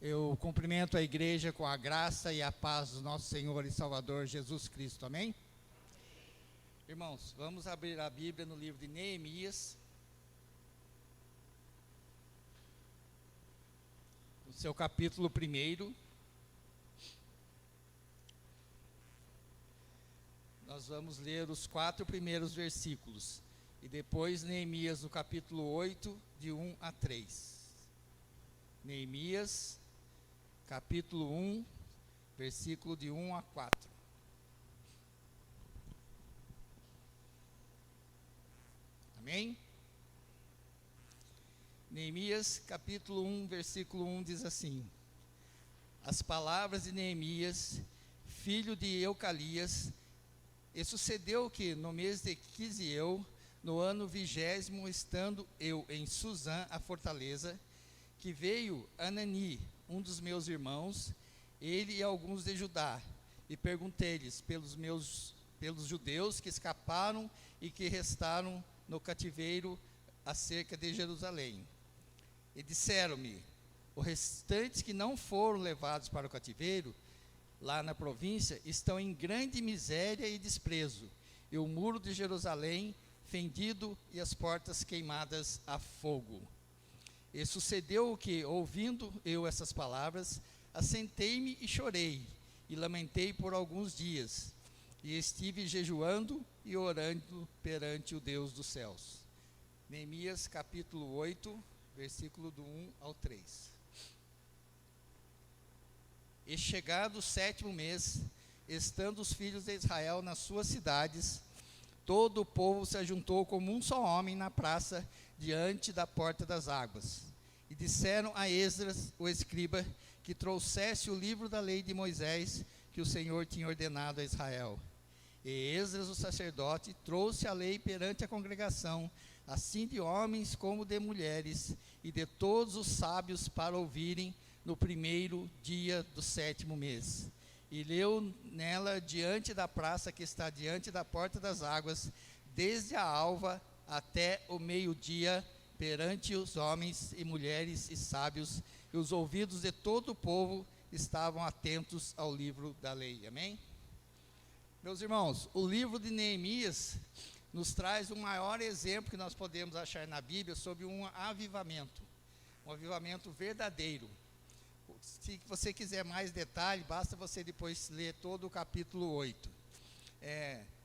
Eu cumprimento a igreja com a graça e a paz do nosso Senhor e Salvador Jesus Cristo, amém? Irmãos, vamos abrir a Bíblia no livro de Neemias, no seu capítulo 1. Nós vamos ler os 4 primeiros versículos, e depois Neemias no capítulo 8, de 1 a 3. Neemias, capítulo 1, versículo de 1 a 4. Amém? Neemias, capítulo 1, versículo 1 diz assim: As palavras de Neemias, filho de Eucalias. E sucedeu que, no mês de Quisieu, no ano 20º, estando eu em Suzã, a fortaleza, que veio Anani, um dos meus irmãos, ele e alguns de Judá, e perguntei-lhes pelos judeus que escaparam e que restaram no cativeiro acerca de Jerusalém. E disseram-me: os restantes que não foram levados para o cativeiro, lá na província, estão em grande miséria e desprezo, e o muro de Jerusalém fendido e as portas queimadas a fogo. E sucedeu que, ouvindo eu essas palavras, assentei-me e chorei, e lamentei por alguns dias, e estive jejuando e orando perante o Deus dos céus. Neemias capítulo 8, versículo do 1 ao 3. E chegado o 7º mês, estando os filhos de Israel nas suas cidades, todo o povo se ajuntou como um só homem na praça, diante da porta das águas. E disseram a Esdras, o escriba, que trouxesse o livro da lei de Moisés, que o Senhor tinha ordenado a Israel. E Esdras, o sacerdote, trouxe a lei perante a congregação, assim de homens como de mulheres, e de todos os sábios para ouvirem, no primeiro dia do 7º mês. E leu nela diante da praça que está diante da porta das águas, desde a alva até o meio-dia, perante os homens e mulheres e sábios, e os ouvidos de todo o povo estavam atentos ao livro da lei. Amém? Meus irmãos, o livro de Neemias nos traz o maior exemplo que nós podemos achar na Bíblia sobre um avivamento verdadeiro. Se você quiser mais detalhe, basta você depois ler todo o capítulo 8.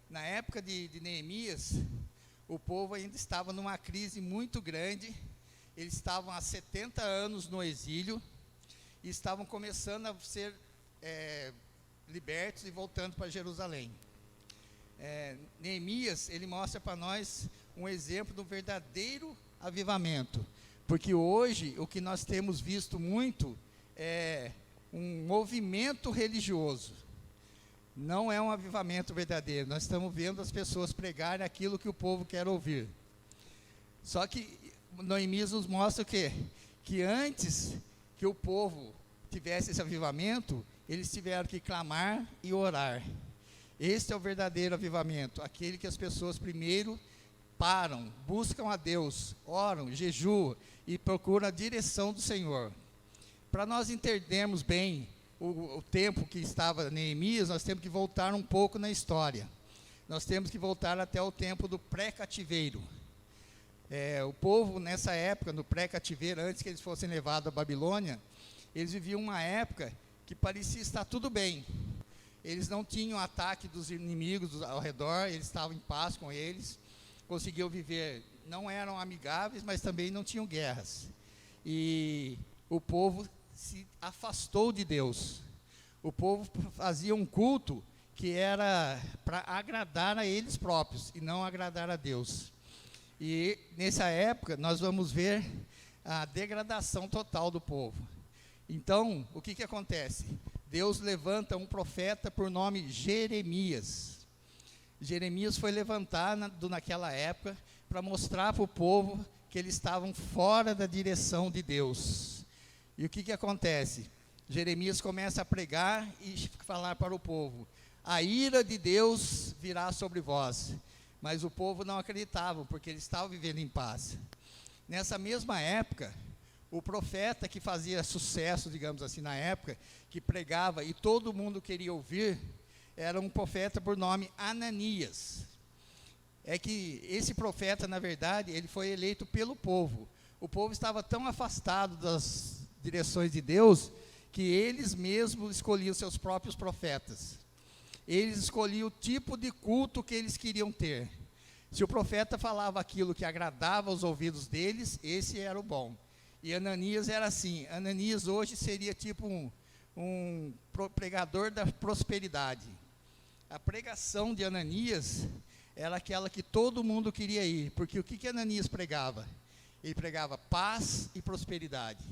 Na época de Neemias, o povo ainda estava numa crise muito grande. Eles estavam há 70 anos no exílio e estavam começando a ser libertos e voltando para Jerusalém. Neemias, ele mostra para nós um exemplo do verdadeiro avivamento, porque hoje o que nós temos visto muito é um movimento religioso, não é um avivamento verdadeiro. Nós estamos vendo as pessoas pregarem aquilo que o povo quer ouvir. Só que Neemias nos mostra o quê? Que antes que o povo tivesse esse avivamento, eles tiveram que clamar e orar. Este é o verdadeiro avivamento, aquele que as pessoas primeiro param, buscam a Deus, oram, jejuam e procuram a direção do Senhor. Para nós entendermos bem o tempo que estava Neemias, nós temos que voltar um pouco na história. Nós temos que voltar até o tempo do pré-cativeiro. O povo nessa época, no pré-cativeiro, antes que eles fossem levados à Babilônia, eles viviam uma época que parecia estar tudo bem. Eles não tinham ataque dos inimigos ao redor, eles estavam em paz com eles, conseguiam viver, não eram amigáveis, mas também não tinham guerras. E o povo se afastou de Deus. O povo fazia um culto que era para agradar a eles próprios e não agradar a Deus. E nessa época nós vamos ver a degradação total do povo. Então, o que acontece? Deus levanta um profeta por nome Jeremias. Jeremias foi levantado naquela época para mostrar para o povo que eles estavam fora da direção de Deus. E o que acontece? Jeremias começa a pregar e falar para o povo: a ira de Deus virá sobre vós. Mas o povo não acreditava, porque eles estavam vivendo em paz. Nessa mesma época, O profeta que fazia sucesso, digamos assim, na época, que pregava e todo mundo queria ouvir, era um profeta por nome Ananias. É que esse profeta, na verdade, ele foi eleito pelo povo. O povo estava tão afastado das direções de Deus, que eles mesmos escolhiam seus próprios profetas. Eles escolhiam o tipo de culto que eles queriam ter. Se o profeta falava aquilo que agradava aos ouvidos deles, esse era o bom. E Ananias era assim. Ananias hoje seria tipo um pregador da prosperidade. A pregação de Ananias era aquela que todo mundo queria ir. Porque o que Ananias pregava? Ele pregava paz e prosperidade.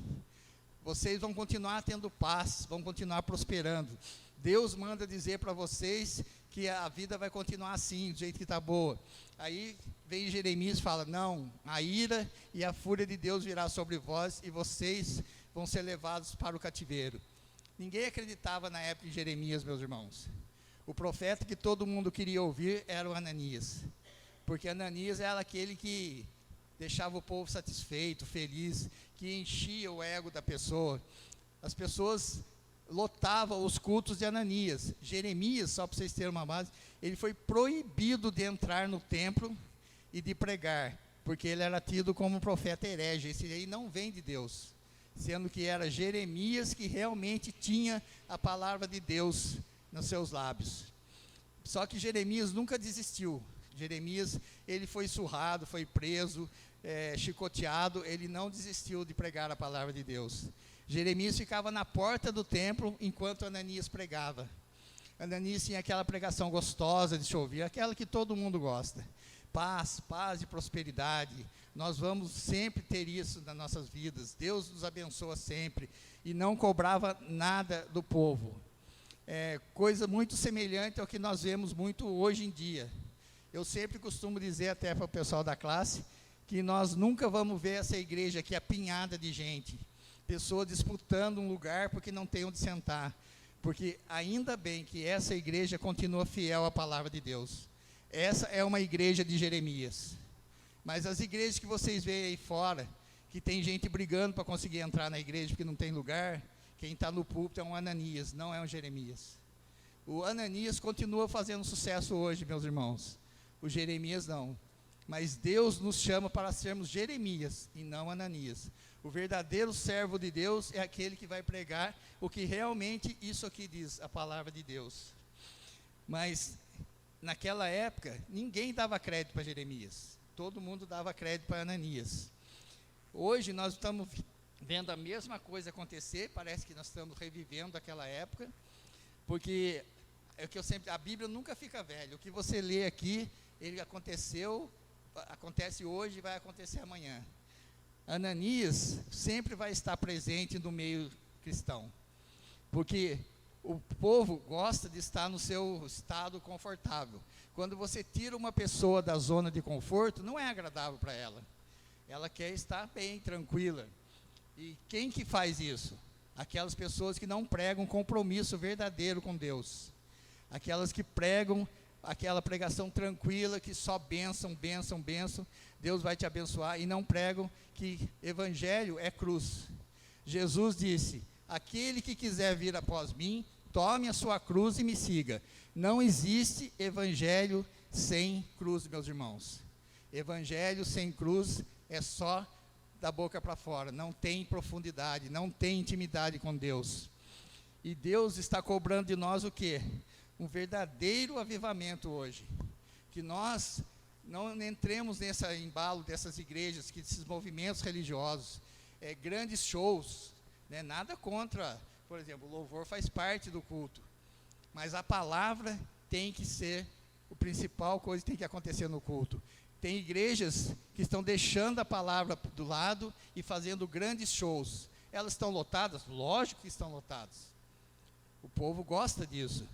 Vocês vão continuar tendo paz, vão continuar prosperando. Deus manda dizer para vocês que a vida vai continuar assim, do jeito que está boa. Aí vem Jeremias e fala, não, a ira e a fúria de Deus virá sobre vós e vocês vão ser levados para o cativeiro. Ninguém acreditava na época de Jeremias, meus irmãos. O profeta que todo mundo queria ouvir era o Ananias. Porque Ananias era aquele que deixava o povo satisfeito, feliz, que enchia o ego da pessoa. As pessoas lotavam os cultos de Ananias. Jeremias, só para vocês terem uma base, ele foi proibido de entrar no templo e de pregar, porque ele era tido como um profeta herege. Esse aí não vem de Deus, sendo que era Jeremias que realmente tinha a palavra de Deus nos seus lábios. Só que Jeremias nunca desistiu. Jeremias, ele foi surrado, foi preso, chicoteado, ele não desistiu de pregar a palavra de Deus. Jeremias ficava na porta do templo enquanto Ananias pregava. Ananias tinha aquela pregação gostosa de se ouvir, aquela que todo mundo gosta. Paz, paz e prosperidade. Nós vamos sempre ter isso nas nossas vidas. Deus nos abençoa sempre. E não cobrava nada do povo. Coisa muito semelhante ao que nós vemos muito hoje em dia. Eu sempre costumo dizer até para o pessoal da classe, que nós nunca vamos ver essa igreja aqui apinhada de gente. Pessoas disputando um lugar porque não tem onde sentar. Porque ainda bem que essa igreja continua fiel à palavra de Deus. Essa é uma igreja de Jeremias. Mas as igrejas que vocês veem aí fora, que tem gente brigando para conseguir entrar na igreja porque não tem lugar, quem está no púlpito é um Ananias, não é um Jeremias. O Ananias continua fazendo sucesso hoje, meus irmãos. O Jeremias não. Mas Deus nos chama para sermos Jeremias e não Ananias. O verdadeiro servo de Deus é aquele que vai pregar o que realmente isso aqui diz, a palavra de Deus. Mas naquela época, ninguém dava crédito para Jeremias. Todo mundo dava crédito para Ananias. Hoje nós estamos vendo a mesma coisa acontecer, parece que nós estamos revivendo aquela época, porque é o que eu sempre, a Bíblia nunca fica velha. O que você lê aqui, ele aconteceu, acontece hoje e vai acontecer amanhã. Ananias sempre vai estar presente no meio cristão, porque o povo gosta de estar no seu estado confortável. Quando você tira uma pessoa da zona de conforto, não é agradável para ela. Ela quer estar bem, tranquila. E quem que faz isso? Aquelas pessoas que não pregam compromisso verdadeiro com Deus. Aquelas que pregam aquela pregação tranquila, que só bênção, bênção, bênção, Deus vai te abençoar, e não pregam que evangelho é cruz. Jesus disse, aquele que quiser vir após mim, tome a sua cruz e me siga. Não existe evangelho sem cruz, meus irmãos. Evangelho sem cruz é só da boca para fora, não tem profundidade, não tem intimidade com Deus. E Deus está cobrando de nós o quê? Um verdadeiro avivamento hoje. Que nós não entremos nesse embalo dessas igrejas, desses movimentos religiosos, grandes shows, né? Nada contra, por exemplo, o louvor faz parte do culto, mas a palavra tem que ser a principal coisa que tem que acontecer no culto. Tem igrejas que estão deixando a palavra do lado e fazendo grandes shows. Elas estão lotadas? Lógico que estão lotadas. O povo gosta disso.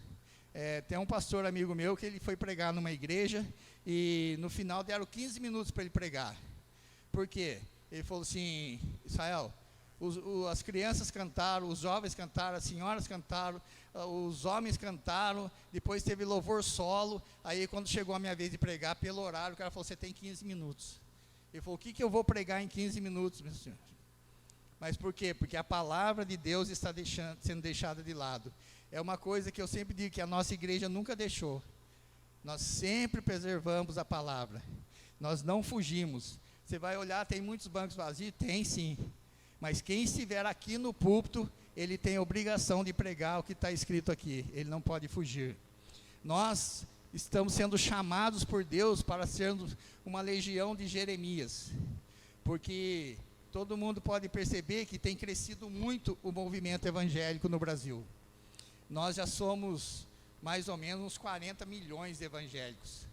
Tem um pastor amigo meu que ele foi pregar numa igreja e no final deram 15 minutos para ele pregar. Por quê? Ele falou assim, Israel, as crianças cantaram, os jovens cantaram, as senhoras cantaram, os homens cantaram, depois teve louvor solo. Aí quando chegou a minha vez de pregar, pelo horário, o cara falou, você tem 15 minutos. Ele falou, o que eu vou pregar em 15 minutos, meu senhor? Mas por quê? Porque a palavra de Deus está sendo deixada de lado. É uma coisa que eu sempre digo que a nossa igreja nunca deixou. Nós sempre preservamos a palavra. Nós não fugimos. Você vai olhar, tem muitos bancos vazios? Tem sim. Mas quem estiver aqui no púlpito, ele tem a obrigação de pregar o que está escrito aqui. Ele não pode fugir. Nós estamos sendo chamados por Deus para sermos uma legião de Jeremias. Porque todo mundo pode perceber que tem crescido muito o movimento evangélico no Brasil. Nós já somos mais ou menos uns 40 milhões de evangélicos.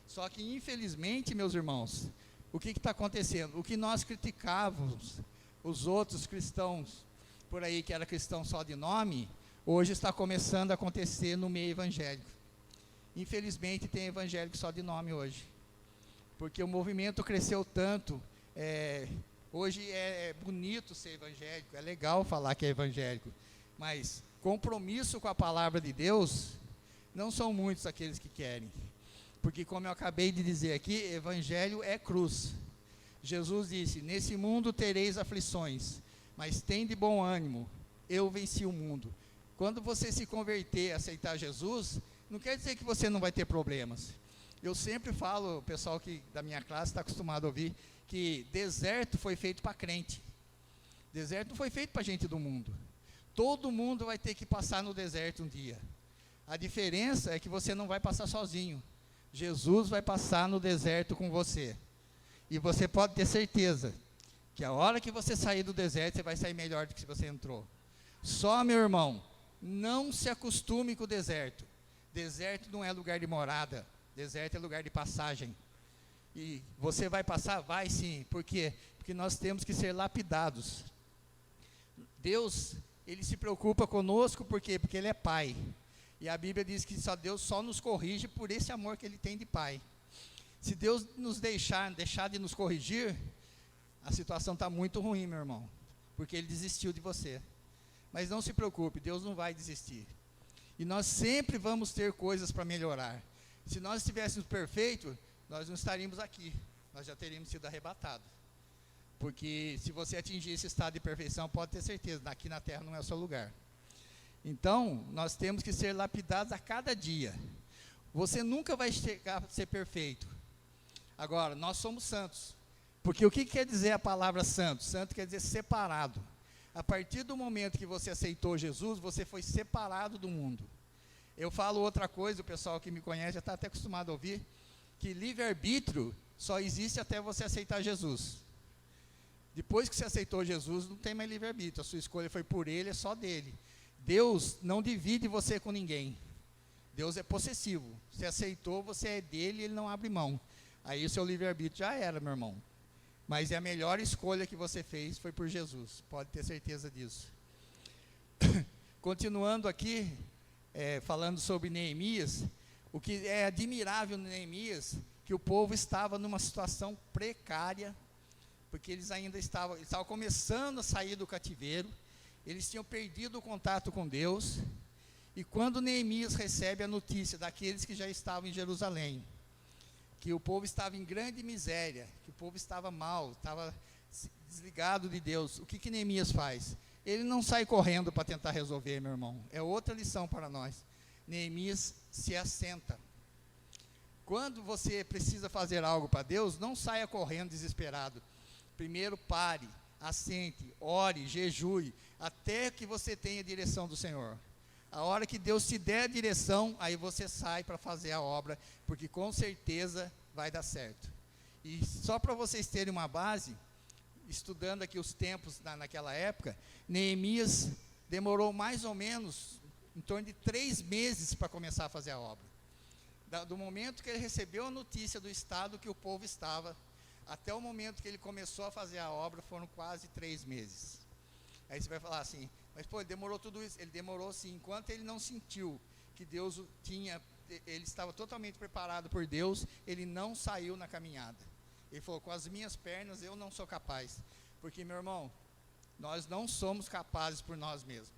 Só que, infelizmente, meus irmãos, o que está acontecendo? O que nós criticávamos, os outros cristãos por aí, que era cristão só de nome, hoje está começando a acontecer no meio evangélico. Infelizmente, tem evangélico só de nome hoje. Porque o movimento cresceu tanto. Hoje é bonito ser evangélico, é legal falar que é evangélico. Mas compromisso com a palavra de Deus, não são muitos aqueles que querem. Porque, como eu acabei de dizer aqui, evangelho é cruz. Jesus disse: nesse mundo tereis aflições, mas tende bom ânimo, eu venci o mundo. Quando você se converter, aceitar Jesus, não quer dizer que você não vai ter problemas. Eu sempre falo, o pessoal que da minha classe está acostumado a ouvir, que deserto foi feito para crente. Deserto não foi feito para gente do mundo. Todo mundo vai ter que passar no deserto um dia. A diferença é que você não vai passar sozinho. Jesus vai passar no deserto com você. E você pode ter certeza que a hora que você sair do deserto, você vai sair melhor do que se você entrou. Só, meu irmão, não se acostume com o deserto. Deserto não é lugar de morada. Deserto é lugar de passagem. E você vai passar? Vai sim. Por quê? Porque nós temos que ser lapidados. Deus, Ele se preocupa conosco, por quê? Porque Ele é Pai. E a Bíblia diz que Deus só nos corrige por esse amor que Ele tem de Pai. Se Deus nos deixar de nos corrigir, a situação está muito ruim, meu irmão. Porque Ele desistiu de você. Mas não se preocupe, Deus não vai desistir. E nós sempre vamos ter coisas para melhorar. Se nós estivéssemos perfeitos, nós não estaríamos aqui. Nós já teríamos sido arrebatados. Porque se você atingir esse estado de perfeição, pode ter certeza, aqui na terra não é o seu lugar. Então, nós temos que ser lapidados a cada dia. Você nunca vai chegar a ser perfeito. Agora, nós somos santos. Porque o que quer dizer a palavra santo? Santo quer dizer separado. A partir do momento que você aceitou Jesus, você foi separado do mundo. Eu falo outra coisa, o pessoal que me conhece já está até acostumado a ouvir, que livre-arbítrio só existe até você aceitar Jesus. Depois que você aceitou Jesus, não tem mais livre-arbítrio. A sua escolha foi por Ele, é só dele. Deus não divide você com ninguém. Deus é possessivo. Você aceitou, você é dele e Ele não abre mão. Aí o seu livre-arbítrio já era, meu irmão. Mas a melhor escolha que você fez foi por Jesus. Pode ter certeza disso. Continuando aqui, falando sobre Neemias, o que é admirável em Neemias, que o povo estava numa situação precária, porque eles ainda estavam começando a sair do cativeiro, eles tinham perdido o contato com Deus, e quando Neemias recebe a notícia daqueles que já estavam em Jerusalém, que o povo estava em grande miséria, que o povo estava mal, estava desligado de Deus, o que Neemias faz? Ele não sai correndo para tentar resolver, meu irmão. É outra lição para nós. Neemias se assenta. Quando você precisa fazer algo para Deus, não saia correndo desesperado. Primeiro pare, assente, ore, jejue, até que você tenha a direção do Senhor. A hora que Deus te der a direção, aí você sai para fazer a obra, porque com certeza vai dar certo. E só para vocês terem uma base, estudando aqui os tempos naquela época, Neemias demorou mais ou menos em torno de 3 meses para começar a fazer a obra. Do momento que ele recebeu a notícia do estado que o povo estava, até o momento que ele começou a fazer a obra, foram quase 3 meses. Aí você vai falar assim, mas pô, ele demorou tudo isso? Ele demorou sim, enquanto ele não sentiu que Deus ele estava totalmente preparado por Deus, ele não saiu na caminhada. Ele falou, com as minhas pernas eu não sou capaz. Porque, meu irmão, nós não somos capazes por nós mesmos.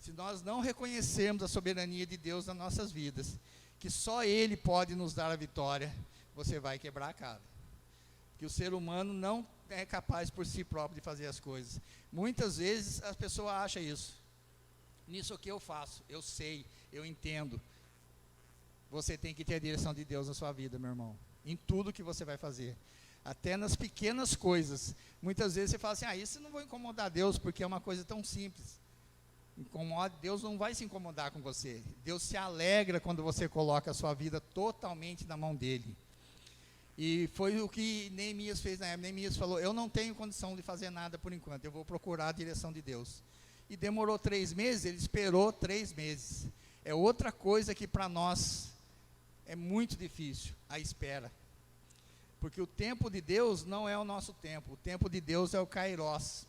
Se nós não reconhecermos a soberania de Deus nas nossas vidas, que só Ele pode nos dar a vitória, você vai quebrar a cara. Que o ser humano não é capaz por si próprio de fazer as coisas. Muitas vezes a pessoa acha isso. Nisso aqui eu faço, eu sei, eu entendo. Você tem que ter a direção de Deus na sua vida, meu irmão. Em tudo que você vai fazer. Até nas pequenas coisas. Muitas vezes você fala assim, isso não vai incomodar Deus, porque é uma coisa tão simples. Deus não vai se incomodar com você. Deus se alegra quando você coloca a sua vida totalmente na mão dele. E foi o que Neemias fez na época. Neemias falou, eu não tenho condição de fazer nada por enquanto, eu vou procurar a direção de Deus. E demorou 3 meses, ele esperou 3 meses. É outra coisa que para nós é muito difícil, a espera. Porque o tempo de Deus não é o nosso tempo, o tempo de Deus é o Kairos,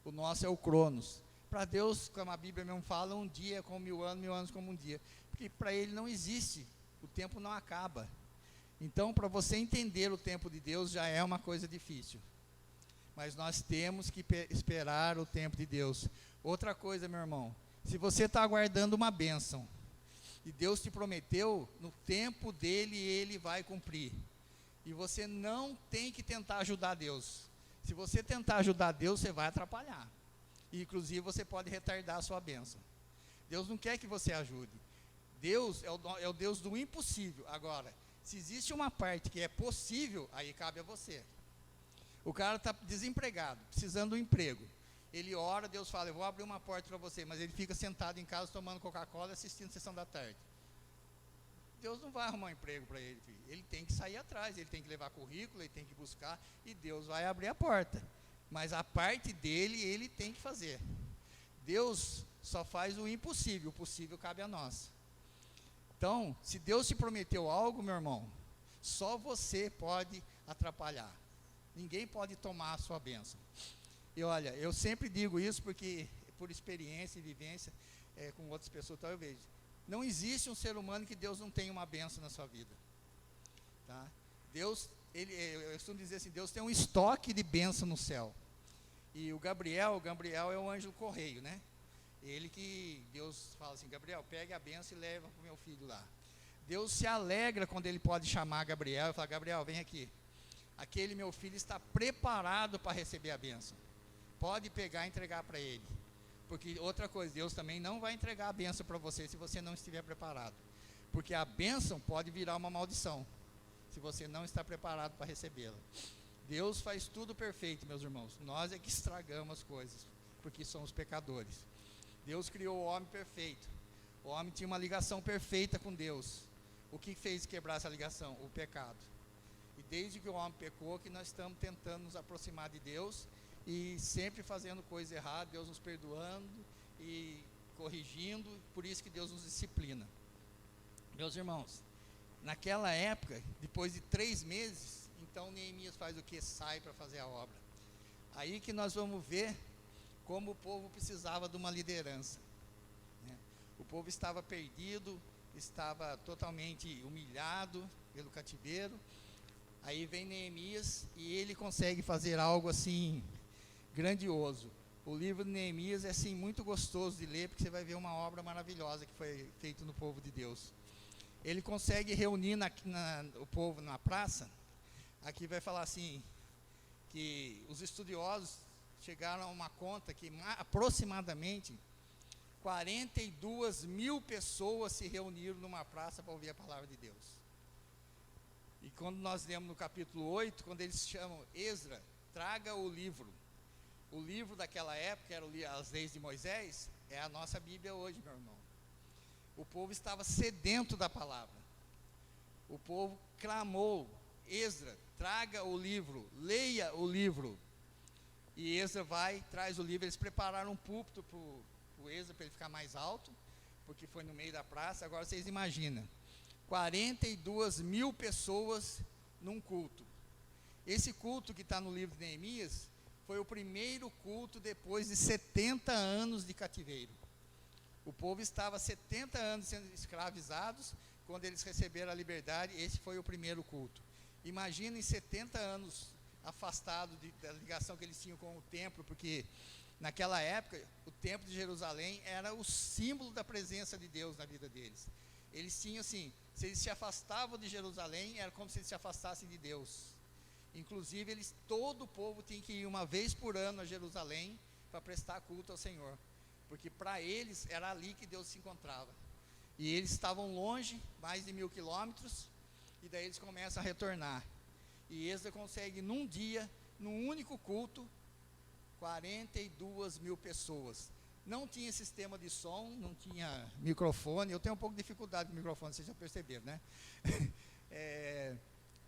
o nosso é o Cronos. Para Deus, como a Bíblia mesmo fala, um dia é como 1000 anos como um dia. Porque para Ele não existe, o tempo não acaba. Então, para você entender o tempo de Deus já é uma coisa difícil. Mas nós temos que esperar o tempo de Deus. Outra coisa, meu irmão, se você está aguardando uma bênção, e Deus te prometeu, no tempo dele, ele vai cumprir. E você não tem que tentar ajudar Deus. Se você tentar ajudar Deus, você vai atrapalhar. E, inclusive, você pode retardar a sua bênção. Deus não quer que você ajude. Deus é o Deus do impossível. Agora, se existe uma parte que é possível, aí cabe a você. O cara está desempregado, precisando de um emprego. Ele ora, Deus fala, eu vou abrir uma porta para você, mas ele fica sentado em casa tomando Coca-Cola e assistindo a sessão da tarde. Deus não vai arrumar um emprego para ele, filho. Ele tem que sair atrás, ele tem que levar currículo, ele tem que buscar, e Deus vai abrir a porta. Mas a parte dele, ele tem que fazer. Deus só faz o impossível, o possível cabe a nós. Então, se Deus te prometeu algo, meu irmão, só você pode atrapalhar. Ninguém pode tomar a sua bênção. E olha, eu sempre digo isso porque, por experiência e vivência com outras pessoas, eu vejo. Não existe um ser humano que Deus não tenha uma bênção na sua vida. Tá? Deus, eu costumo dizer assim, Deus tem um estoque de bênção no céu. E o Gabriel é o anjo do correio, né? Ele que, Deus fala assim, Gabriel, pegue a bênção e leva para o meu filho lá. Deus se alegra quando ele pode chamar Gabriel e falar, Gabriel, vem aqui. Aquele meu filho está preparado para receber a bênção. Pode pegar e entregar para ele. Porque outra coisa, Deus também não vai entregar a bênção para você se você não estiver preparado. Porque a bênção pode virar uma maldição, se você não está preparado para recebê-la. Deus faz tudo perfeito, meus irmãos. Nós é que estragamos as coisas, porque somos pecadores. Deus criou o homem perfeito. O homem tinha uma ligação perfeita com Deus. O que fez quebrar essa ligação? O pecado. E desde que o homem pecou, que nós estamos tentando nos aproximar de Deus e sempre fazendo coisa errada, Deus nos perdoando e corrigindo, por isso que Deus nos disciplina. Meus irmãos, naquela época, depois de 3 meses, então Neemias faz o que? Sai para fazer a obra. Aí que nós vamos ver como o povo precisava de uma liderança, né? O povo estava perdido, estava totalmente humilhado pelo cativeiro. Aí vem Neemias e ele consegue fazer algo assim grandioso. O livro de Neemias é assim muito gostoso de ler, porque você vai ver uma obra maravilhosa que foi feita no povo de Deus. Ele consegue reunir o povo na praça. Aqui vai falar assim, que os estudiosos chegaram a uma conta que aproximadamente 42.000 pessoas se reuniram numa praça para ouvir a palavra de Deus. E quando nós lemos no capítulo 8, quando eles chamam Esdra, traga o livro daquela época, eram as leis de Moisés, é a nossa Bíblia hoje, meu irmão. O povo estava sedento da palavra. O povo clamou, Esdra, traga o livro, leia o livro. E Esdra traz o livro. Eles prepararam um púlpito para o Esdra, para ele ficar mais alto, porque foi no meio da praça. Agora vocês imaginam, 42.000 pessoas num culto. Esse culto que está no livro de Neemias, foi o primeiro culto depois de 70 anos de cativeiro. O povo estava 70 anos sendo escravizados. Quando eles receberam a liberdade, esse foi o primeiro culto. Imaginem 70 anos afastados da ligação que eles tinham com o templo, porque naquela época o templo de Jerusalém era o símbolo da presença de Deus na vida deles. Eles tinham assim, se eles se afastavam de Jerusalém, era como se eles se afastassem de Deus. Inclusive, todo o povo tinha que ir uma vez por ano a Jerusalém para prestar culto ao Senhor, porque para eles era ali que Deus se encontrava. E eles estavam longe, mais de 1000 quilômetros, e daí eles começam a retornar. E Esdras consegue, num dia, num único culto, 42.000 pessoas. Não tinha sistema de som, não tinha microfone. Eu tenho um pouco de dificuldade com o microfone, vocês já perceberam, né?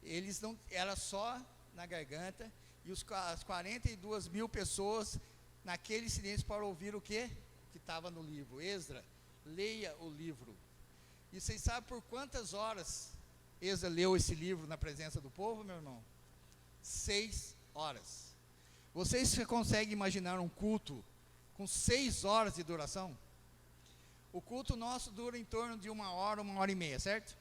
Eles não, era só na garganta, e as 42.000 pessoas naquele silêncio para ouvir o quê? Que estava no livro. Esdras, leia o livro. E vocês sabem por quantas horas Esdras leu esse livro na presença do povo, meu irmão? 6 horas. Vocês conseguem imaginar um culto com 6 horas de duração? O culto nosso dura em torno de 1 hora, 1h30, certo?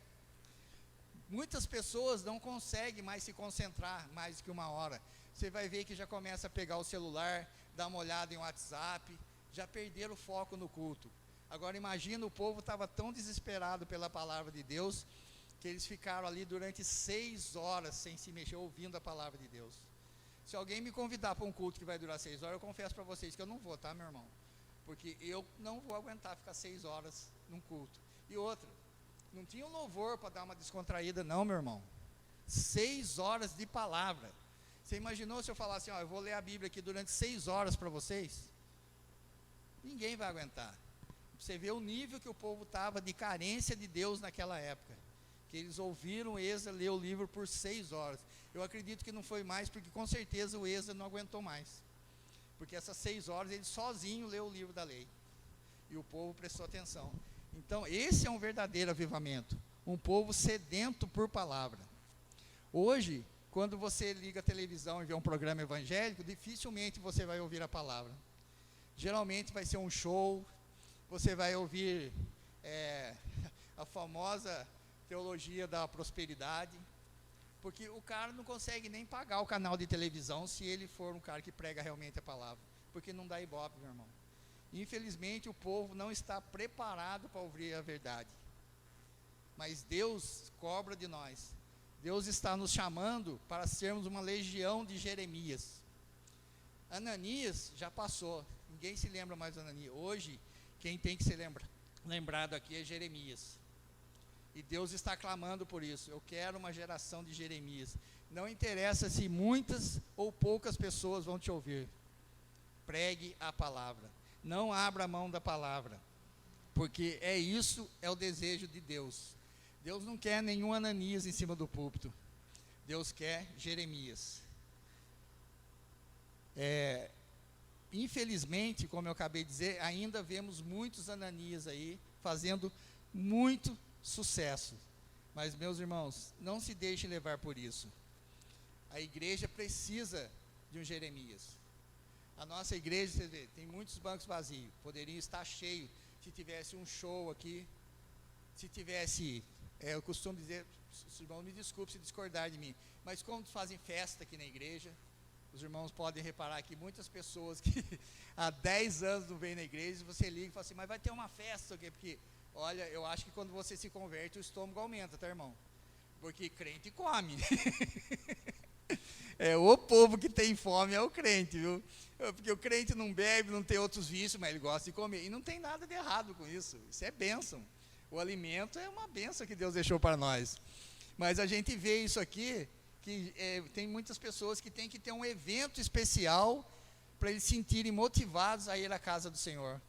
Muitas pessoas não conseguem mais se concentrar mais que 1 hora. Você vai ver que já começa a pegar o celular, dar uma olhada em WhatsApp, já perderam o foco no culto. Agora imagina, o povo estava tão desesperado pela palavra de Deus, que eles ficaram ali durante 6 horas sem se mexer, ouvindo a palavra de Deus. Se alguém me convidar para um culto que vai durar 6 horas, eu confesso para vocês que eu não vou, tá, meu irmão? Porque eu não vou aguentar ficar 6 horas num culto. E outra, não tinha um louvor para dar uma descontraída, não, meu irmão. 6 horas de palavra. Você imaginou se eu falasse, eu vou ler a Bíblia aqui durante 6 horas para vocês? Ninguém vai aguentar. Você vê o nível que o povo estava de carência de Deus naquela época. Que eles ouviram Esdras ler o livro por 6 horas. Eu acredito que não foi mais, porque com certeza o Esdras não aguentou mais. Porque essas 6 horas ele sozinho leu o livro da lei. E o povo prestou atenção. Então, esse é um verdadeiro avivamento. Um povo sedento por palavra. Hoje, quando você liga a televisão e vê um programa evangélico, dificilmente você vai ouvir a palavra. Geralmente vai ser um show, você vai ouvir a famosa teologia da prosperidade, porque o cara não consegue nem pagar o canal de televisão se ele for um cara que prega realmente a palavra, porque não dá ibope, meu irmão. Infelizmente o povo não está preparado para ouvir a verdade, mas Deus cobra de nós. Deus está nos chamando para sermos uma legião de Jeremias. Ananias já passou, ninguém se lembra mais de Ananias. Hoje quem tem que ser lembrado aqui é Jeremias. E Deus está clamando por isso. Eu quero uma geração de Jeremias. Não interessa se muitas ou poucas pessoas vão te ouvir. Pregue a palavra. Não abra a mão da palavra. Porque isso é o desejo de Deus. Deus não quer nenhum Ananias em cima do púlpito. Deus quer Jeremias. Infelizmente, como eu acabei de dizer, ainda vemos muitos Ananias aí fazendo muito sucesso. Mas, meus irmãos, não se deixem levar por isso. A igreja precisa de um Jeremias. A nossa igreja, você vê, tem muitos bancos vazios. Poderiam estar cheios se tivesse um show aqui. Se tivesse, eu costumo dizer, os irmãos me desculpem se discordar de mim, mas como fazem festa aqui na igreja, os irmãos podem reparar que muitas pessoas que há 10 anos não vêm na igreja, você liga e fala assim, mas vai ter uma festa, porque, olha, eu acho que quando você se converte, o estômago aumenta, tá, irmão? Porque crente come. O povo que tem fome é o crente, viu? Porque o crente não bebe, não tem outros vícios, mas ele gosta de comer. E não tem nada de errado com isso. Isso é bênção. O alimento é uma bênção que Deus deixou para nós. Mas a gente vê isso aqui, que tem muitas pessoas que têm que ter um evento especial para eles se sentirem motivados a ir à casa do Senhor.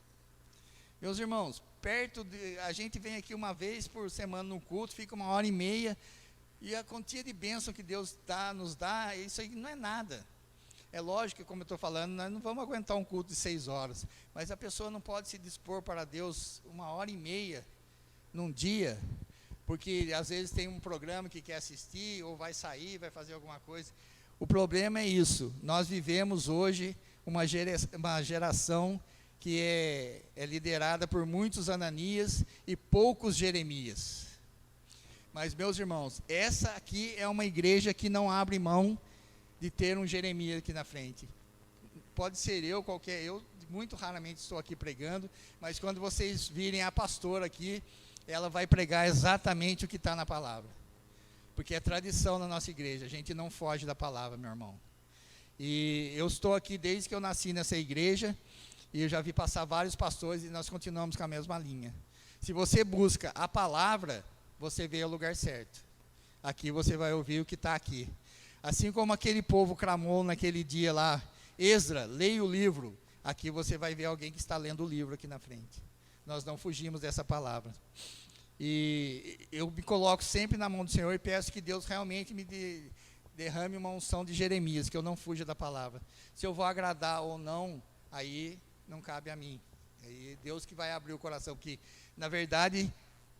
Meus irmãos, a gente vem aqui uma vez por semana no culto, fica 1h30, e a quantia de bênção que Deus nos dá, isso aí não é nada. É lógico que, como eu estou falando, nós não vamos aguentar um culto de 6 horas, mas a pessoa não pode se dispor para Deus 1h30 num dia, porque às vezes tem um programa que quer assistir, ou vai sair, vai fazer alguma coisa. O problema é isso, nós vivemos hoje uma geração que é liderada por muitos Ananias e poucos Jeremias. Mas, meus irmãos, essa aqui é uma igreja que não abre mão de ter um Jeremias aqui na frente. Pode ser eu, muito raramente estou aqui pregando, mas quando vocês virem a pastora aqui, ela vai pregar exatamente o que está na palavra. porque é tradição na nossa igreja, a gente não foge da palavra, meu irmão. E eu estou aqui desde que eu nasci nessa igreja, e eu já vi passar vários pastores, e nós continuamos com a mesma linha. Se você busca a palavra, você vê o lugar certo. Aqui você vai ouvir o que está aqui. Assim como aquele povo clamou naquele dia lá, Esdra, leia o livro. Aqui você vai ver alguém que está lendo o livro aqui na frente. Nós não fugimos dessa palavra. E eu me coloco sempre na mão do Senhor e peço que Deus realmente me derrame uma unção de Jeremias, que eu não fuja da palavra. Se eu vou agradar ou não, aí não cabe a mim. Aí Deus que vai abrir o coração, porque na verdade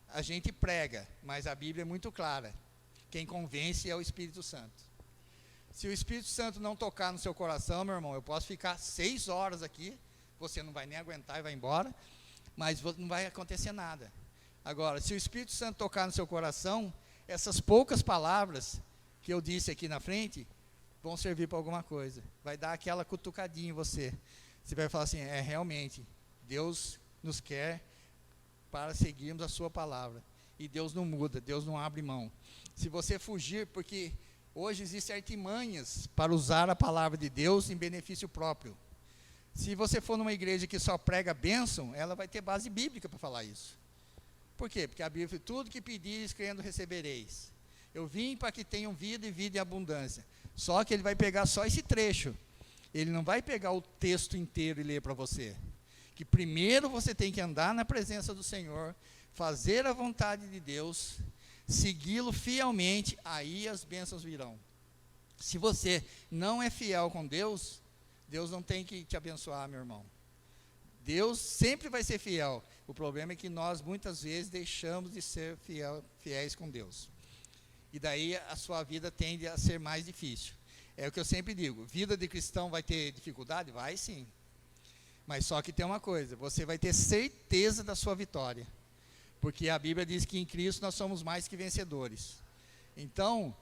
a gente prega, mas a Bíblia é muito clara. Quem convence é o Espírito Santo. Se o Espírito Santo não tocar no seu coração, meu irmão, eu posso ficar 6 horas aqui, você não vai nem aguentar e vai embora, mas não vai acontecer nada. Agora, se o Espírito Santo tocar no seu coração, essas poucas palavras que eu disse aqui na frente, vão servir para alguma coisa. Vai dar aquela cutucadinha em você. Você vai falar assim, realmente, Deus nos quer para seguirmos a sua palavra. E Deus não muda, Deus não abre mão. Se você fugir, porque hoje existem artimanhas para usar a palavra de Deus em benefício próprio. Se você for numa igreja que só prega bênção, ela vai ter base bíblica para falar isso. Por quê? Porque a Bíblia diz, tudo que pedires, crendo, recebereis. Eu vim para que tenham vida e vida em abundância. Só que ele vai pegar só esse trecho. Ele não vai pegar o texto inteiro e ler para você. Que primeiro você tem que andar na presença do Senhor, fazer a vontade de Deus, segui-lo fielmente, aí as bênçãos virão. Se você não é fiel com Deus, Deus não tem que te abençoar, meu irmão. Deus sempre vai ser fiel. O problema é que nós muitas vezes deixamos de ser fiéis com Deus. E daí a sua vida tende a ser mais difícil. É o que eu sempre digo, vida de cristão vai ter dificuldade? Vai sim. Mas só que tem uma coisa, você vai ter certeza da sua vitória. Porque a Bíblia diz que em Cristo nós somos mais que vencedores. Então,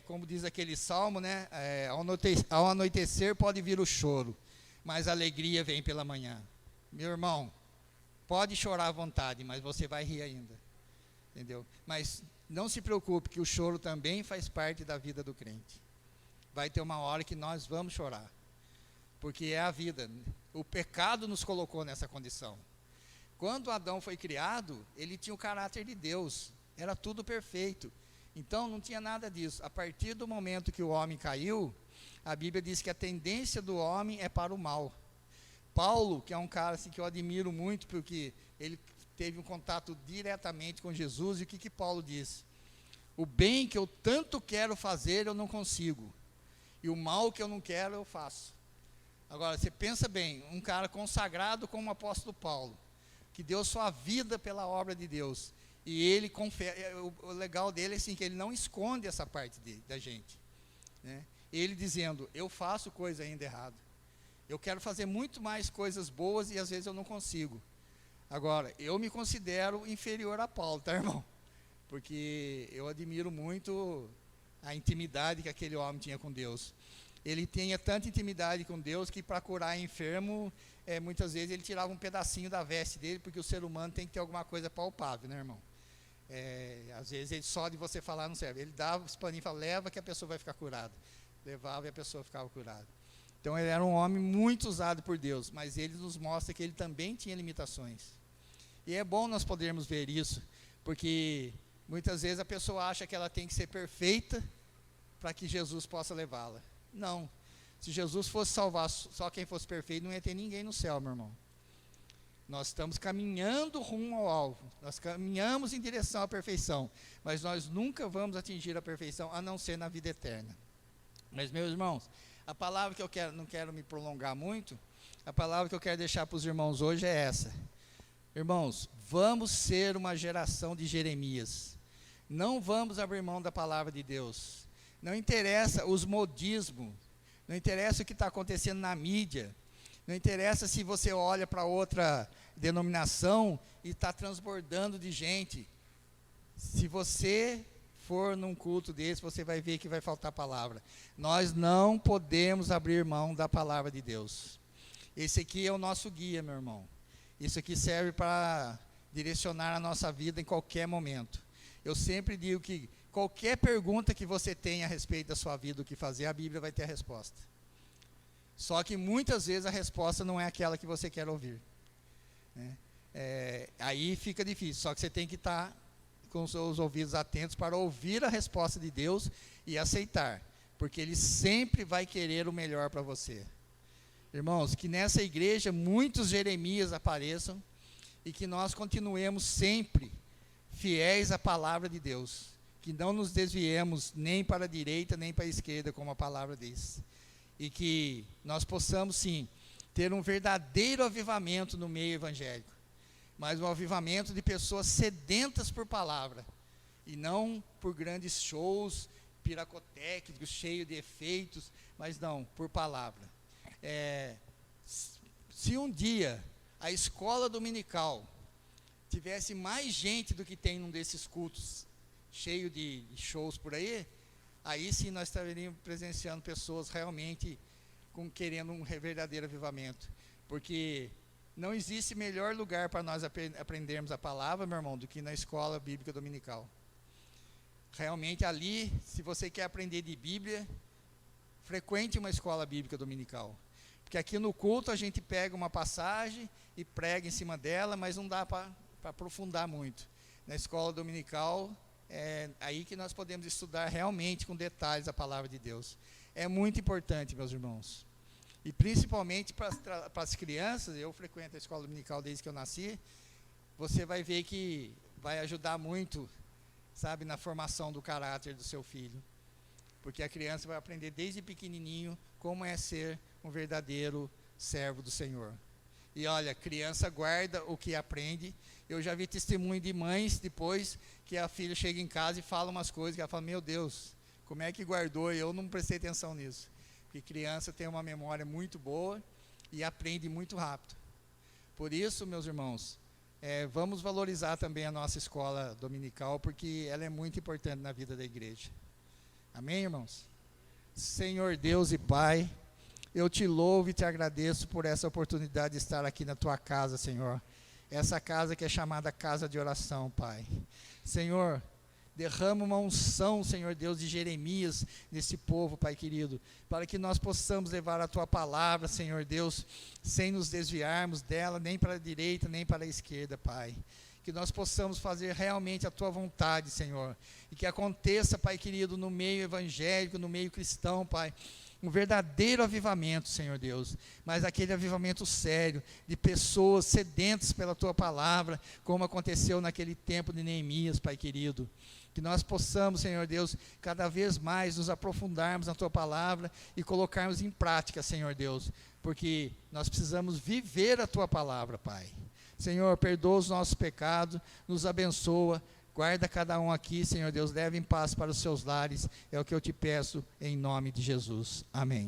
como diz aquele salmo, né? Ao anoitecer pode vir o choro, mas a alegria vem pela manhã. Meu irmão, pode chorar à vontade, mas você vai rir ainda. Entendeu? Mas não se preocupe, que o choro também faz parte da vida do crente. Vai ter uma hora que nós vamos chorar. Porque é a vida. O pecado nos colocou nessa condição. Quando Adão foi criado, ele tinha o caráter de Deus. Era tudo perfeito. Então não tinha nada disso. A partir do momento que o homem caiu, a Bíblia diz que a tendência do homem é para o mal. Paulo, que é um cara assim, que eu admiro muito, porque ele teve um contato diretamente com Jesus, e o que Paulo diz? O bem que eu tanto quero fazer, eu não consigo. E o mal que eu não quero, eu faço. Agora, você pensa bem, um cara consagrado como o apóstolo Paulo, que deu sua vida pela obra de Deus, e ele confessa, o legal dele é assim, que ele não esconde essa parte da gente, né? Ele dizendo, eu faço coisa ainda errada, eu quero fazer muito mais coisas boas e às vezes eu não consigo. Agora, eu me considero inferior a Paulo, tá, irmão? Porque eu admiro muito a intimidade que aquele homem tinha com Deus. Ele tinha tanta intimidade com Deus que para curar enfermo, muitas vezes ele tirava um pedacinho da veste dele, porque o ser humano tem que ter alguma coisa palpável, né, irmão? Às vezes só de você falar não serve. Ele dava os paninhos e falava, leva que a pessoa vai ficar curada. Levava e a pessoa ficava curada. Então ele era um homem muito usado por Deus, mas ele nos mostra que ele também tinha limitações. E é bom nós podermos ver isso, porque muitas vezes a pessoa acha que ela tem que ser perfeita para que Jesus possa levá-la. Não. Se Jesus fosse salvar só quem fosse perfeito, não ia ter ninguém no céu, meu irmão. Nós estamos caminhando rumo ao alvo. Nós caminhamos em direção à perfeição. Mas nós nunca vamos atingir a perfeição, a não ser na vida eterna. Mas, meus irmãos, a palavra que eu quero, não quero me prolongar muito, a palavra que eu quero deixar para os irmãos hoje é essa. Irmãos, vamos ser uma geração de Jeremias. Não vamos abrir mão da palavra de Deus. Não interessa os modismos, não interessa o que está acontecendo na mídia, não interessa se você olha para outra denominação e está transbordando de gente. Se você for num culto desse, você vai ver que vai faltar palavra. Nós não podemos abrir mão da palavra de Deus. Esse aqui é o nosso guia, meu irmão. Isso aqui serve para direcionar a nossa vida em qualquer momento. Eu sempre digo que Qualquer pergunta que você tenha a respeito da sua vida, o que fazer, a Bíblia vai ter a resposta. Só que muitas vezes a resposta não é aquela que você quer ouvir, né? Aí fica difícil, só que você tem que estar com os seus ouvidos atentos para ouvir a resposta de Deus e aceitar, porque Ele sempre vai querer o melhor para você. Irmãos, que nessa igreja muitos Jeremias apareçam e que nós continuemos sempre fiéis à palavra de Deus, que não nos desviemos nem para a direita nem para a esquerda, como a palavra diz, e que nós possamos sim ter um verdadeiro avivamento no meio evangélico, mas um avivamento de pessoas sedentas por palavra, e não por grandes shows piracotécnicos, cheios de efeitos, mas não, por palavra. Se um dia a escola dominical tivesse mais gente do que tem num desses cultos, cheio de shows por aí sim nós estaríamos presenciando pessoas realmente querendo um verdadeiro avivamento, porque não existe melhor lugar para nós aprendermos a palavra, meu irmão, do que na escola bíblica dominical. Realmente ali, se você quer aprender de Bíblia, frequente uma escola bíblica dominical, porque aqui no culto a gente pega uma passagem e prega em cima dela, mas não dá para aprofundar muito. Na escola dominical, é aí que nós podemos estudar realmente com detalhes a palavra de Deus. É muito importante, meus irmãos, e principalmente para as crianças. Eu frequento a escola dominical desde que eu nasci. Você vai ver que vai ajudar muito, sabe, na formação do caráter do seu filho, porque a criança vai aprender desde pequenininho como é ser um verdadeiro servo do Senhor. E olha, criança guarda o que aprende. Eu já vi testemunho de mães depois que a filha chega em casa e fala umas coisas que ela fala: meu Deus, como é que guardou? E eu não prestei atenção nisso. Porque criança tem uma memória muito boa e aprende muito rápido. Por isso, meus irmãos, vamos valorizar também a nossa escola dominical, porque ela é muito importante na vida da igreja. Amém, irmãos? Senhor Deus e Pai, eu te louvo e te agradeço por essa oportunidade de estar aqui na tua casa, Senhor. Essa casa que é chamada casa de oração, Pai. Senhor, derrama uma unção, Senhor Deus, de Jeremias nesse povo, Pai querido, para que nós possamos levar a tua palavra, Senhor Deus, sem nos desviarmos dela, nem para a direita, nem para a esquerda, Pai. Que nós possamos fazer realmente a tua vontade, Senhor, e que aconteça, Pai querido, no meio evangélico, no meio cristão, Pai, um verdadeiro avivamento, Senhor Deus, mas aquele avivamento sério, de pessoas sedentas pela tua palavra, como aconteceu naquele tempo de Neemias, Pai querido. Que nós possamos, Senhor Deus, cada vez mais nos aprofundarmos na tua palavra e colocarmos em prática, Senhor Deus, porque nós precisamos viver a tua palavra, Pai. Senhor, perdoa os nossos pecados, nos abençoa, guarda cada um aqui, Senhor Deus, leve em paz para os seus lares, é o que eu te peço em nome de Jesus. Amém.